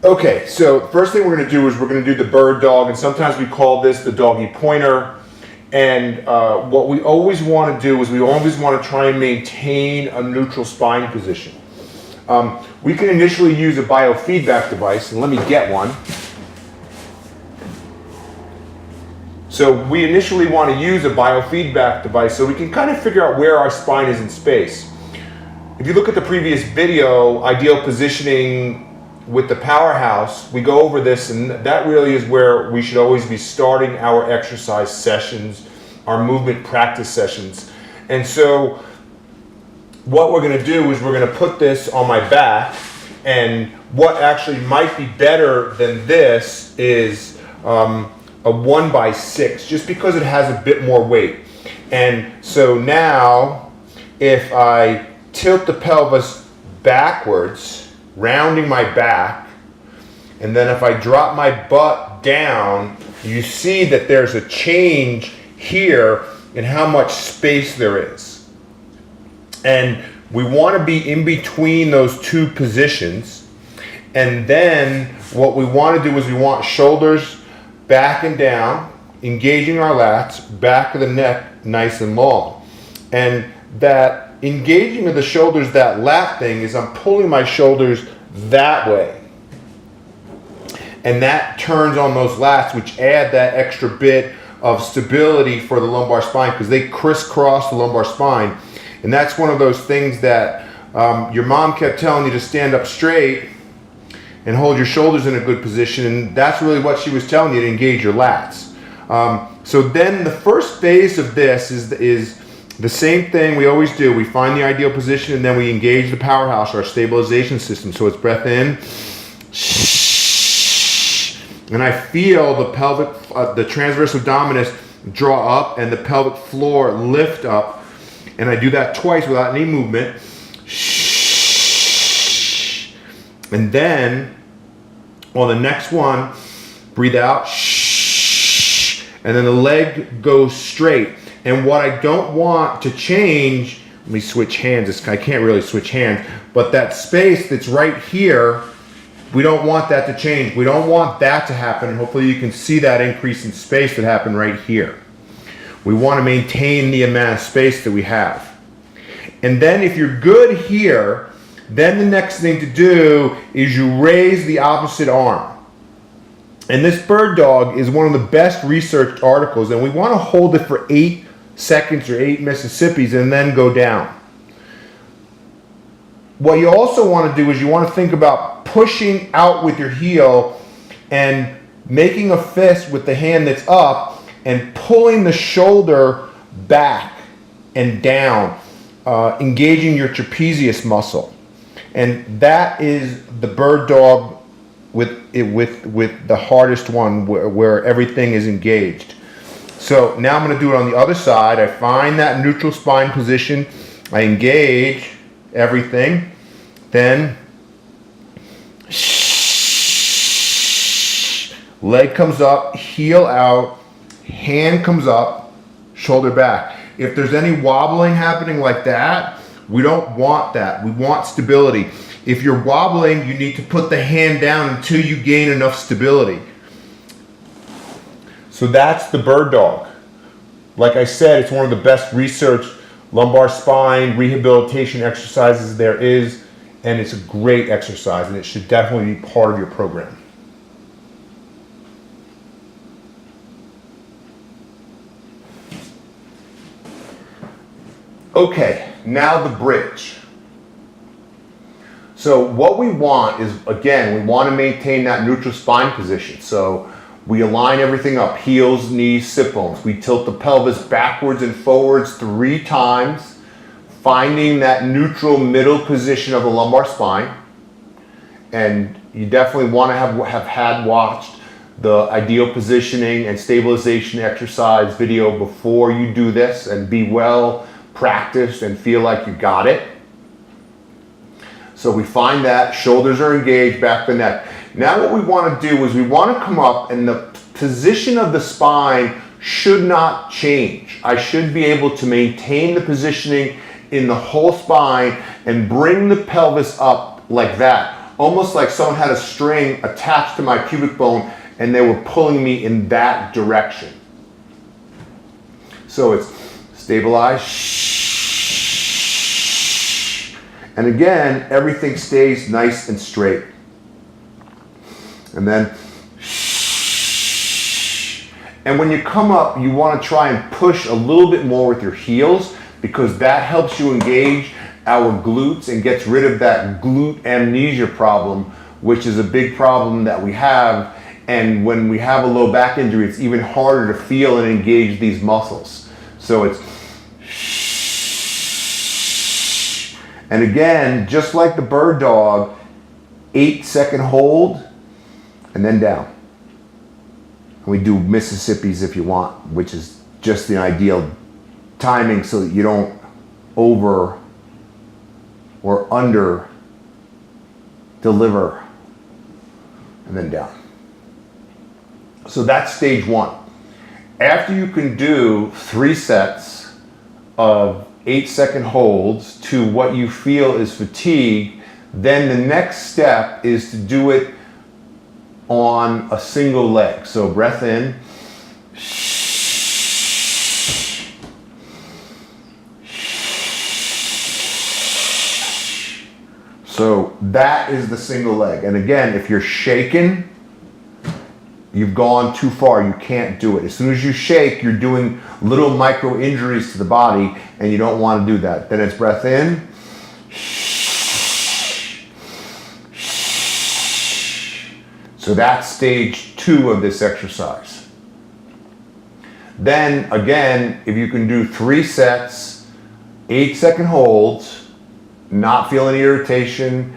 Okay, so first thing we're going to do is we're going to do the bird dog, and sometimes we call this the doggy pointer. And what we always want to do is we always want to try and maintain a neutral spine position. We can initially use a biofeedback device, and let me get one. So we initially want to use a biofeedback device so we can kind of figure out where our spine is in space. If you look at the previous video, ideal positioning with the powerhouse, we go over this, and that really is where we should always be starting our exercise sessions, our movement practice sessions. And so what we're going to do is we're going to put this on my back, and what actually might be better than this is a 1x6, just because it has a bit more weight. And so now if I tilt the pelvis backwards, rounding my back, and then if I drop my butt down, you see that there's a change here in how much space there is. And we want to be in between those two positions. And then what we want to do is we want shoulders back and down, engaging our lats, back of the neck nice and long. And that engaging of the shoulders, that lat thing, is I'm pulling my shoulders that way. And that turns on those lats, which add that extra bit of stability for the lumbar spine, because they crisscross the lumbar spine. And that's one of those things that your mom kept telling you to stand up straight and hold your shoulders in a good position. And that's really what she was telling you, to engage your lats. So then the first phase of this is the same thing we always do. We find the ideal position, and then we engage the powerhouse, our stabilization system. So it's breath in, and I feel the pelvic, the transverse abdominis draw up and the pelvic floor lift up. And I do that twice without any movement. And then on the next one, breathe out, and then the leg goes straight. And what I don't want to change, let me switch hands. I can't really switch hands, but that space that's right here, we don't want that to change. We don't want that to happen. And hopefully you can see that increase in space that happened right here. We want to maintain the amount of space that we have. And then if you're good here, then the next thing to do is you raise the opposite arm. And this bird dog is one of the best researched articles, and we want to hold it for 8 seconds or 8 Mississippis and then go down. What you also want to do is you want to think about pushing out with your heel and making a fist with the hand that's up and pulling the shoulder back and down, engaging your trapezius muscle. And that is the bird dog with the hardest one, where everything is engaged. So now I'm going to do it on the other side. I find that neutral spine position. I engage everything. Then leg comes up, heel out, hand comes up, shoulder back. If there's any wobbling happening like that, we don't want that. We want stability. If you're wobbling, you need to put the hand down until you gain enough stability. So that's the bird dog. Like I said, it's one of the best researched lumbar spine rehabilitation exercises there is, and it's a great exercise, and it should definitely be part of your program. Okay, now the bridge. So what we want is, again, we want to maintain that neutral spine position. So we align everything up, heels, knees, sit bones. We tilt the pelvis backwards and forwards 3 times, finding that neutral middle position of the lumbar spine. And you definitely want to have had watched the ideal positioning and stabilization exercise video before you do this, and be well practiced and feel like you got it. So we find that shoulders are engaged, back the neck. Now what we want to do is we want to come up, and the position of the spine should not change. I should be able to maintain the positioning in the whole spine and bring the pelvis up like that. almost like someone had a string attached to my pubic bone and they were pulling me in that direction. So it's stabilize. And again, everything stays nice and straight. And then, and when you come up, you want to try and push a little bit more with your heels, because that helps you engage our glutes and gets rid of that glute amnesia problem, which is a big problem that we have. And when we have a low back injury, it's even harder to feel and engage these muscles. So it's, and again, just like the bird dog, 8-second hold and then down. And we do Mississippi's if you want, which is just the ideal timing so that you don't over or under deliver, and then down. So that's stage 1. After you can do 3 sets of 8-second holds to what you feel is fatigue, then the next step is to do it on a single leg. So breath in. So that is the single leg. And again, if you're shaking, you've gone too far. You can't do it. As soon as you shake, you're doing little micro injuries to the body, and you don't want to do that. Then it's breath in. So that's stage 2 of this exercise. Then again, if you can do 3 sets, 8-second holds, not feel any irritation,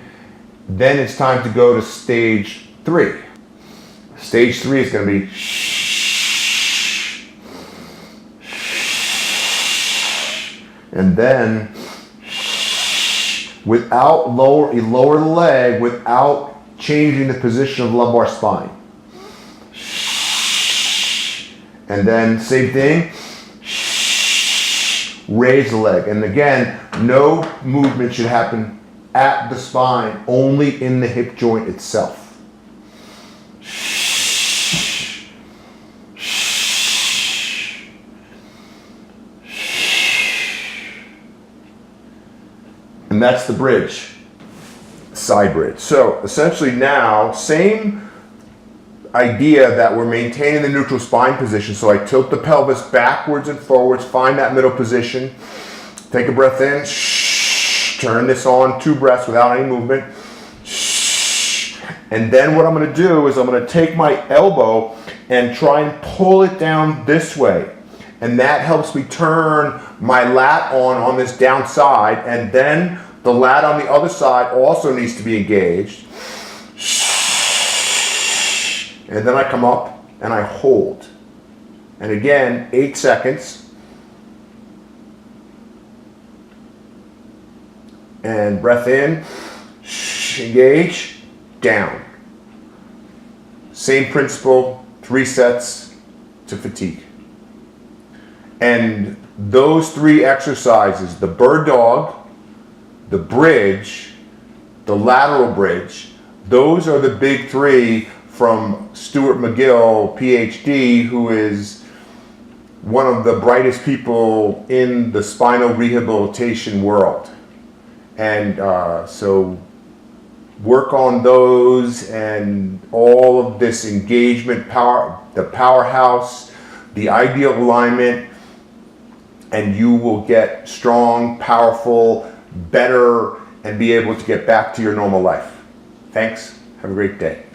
then it's time to go to stage 3. Stage 3 is going to be and then without lower the leg without changing the position of lumbar spine. And then same thing, raise the leg. And again, no movement should happen at the spine, only in the hip joint itself. And that's the bridge, side bridge. So essentially now, same idea that we're maintaining the neutral spine position. So I tilt the pelvis backwards and forwards, find that middle position, take a breath in, turn this on 2 breaths without any movement. And then what I'm going to do is I'm going to take my elbow and try and pull it down this way. And that helps me turn my lat on this down side, and then the lat on the other side also needs to be engaged. And then I come up and I hold. And again, 8 seconds. And breath in, engage, down. Same principle, 3 sets to fatigue. And those 3 exercises, the bird dog, the bridge, the lateral bridge, those are the big 3 from Stuart McGill, PhD, who is one of the brightest people in the spinal rehabilitation world. And so work on those and all of this engagement, power, the powerhouse, the ideal alignment, and you will get strong, powerful, better, and be able to get back to your normal life. Thanks. Have a great day.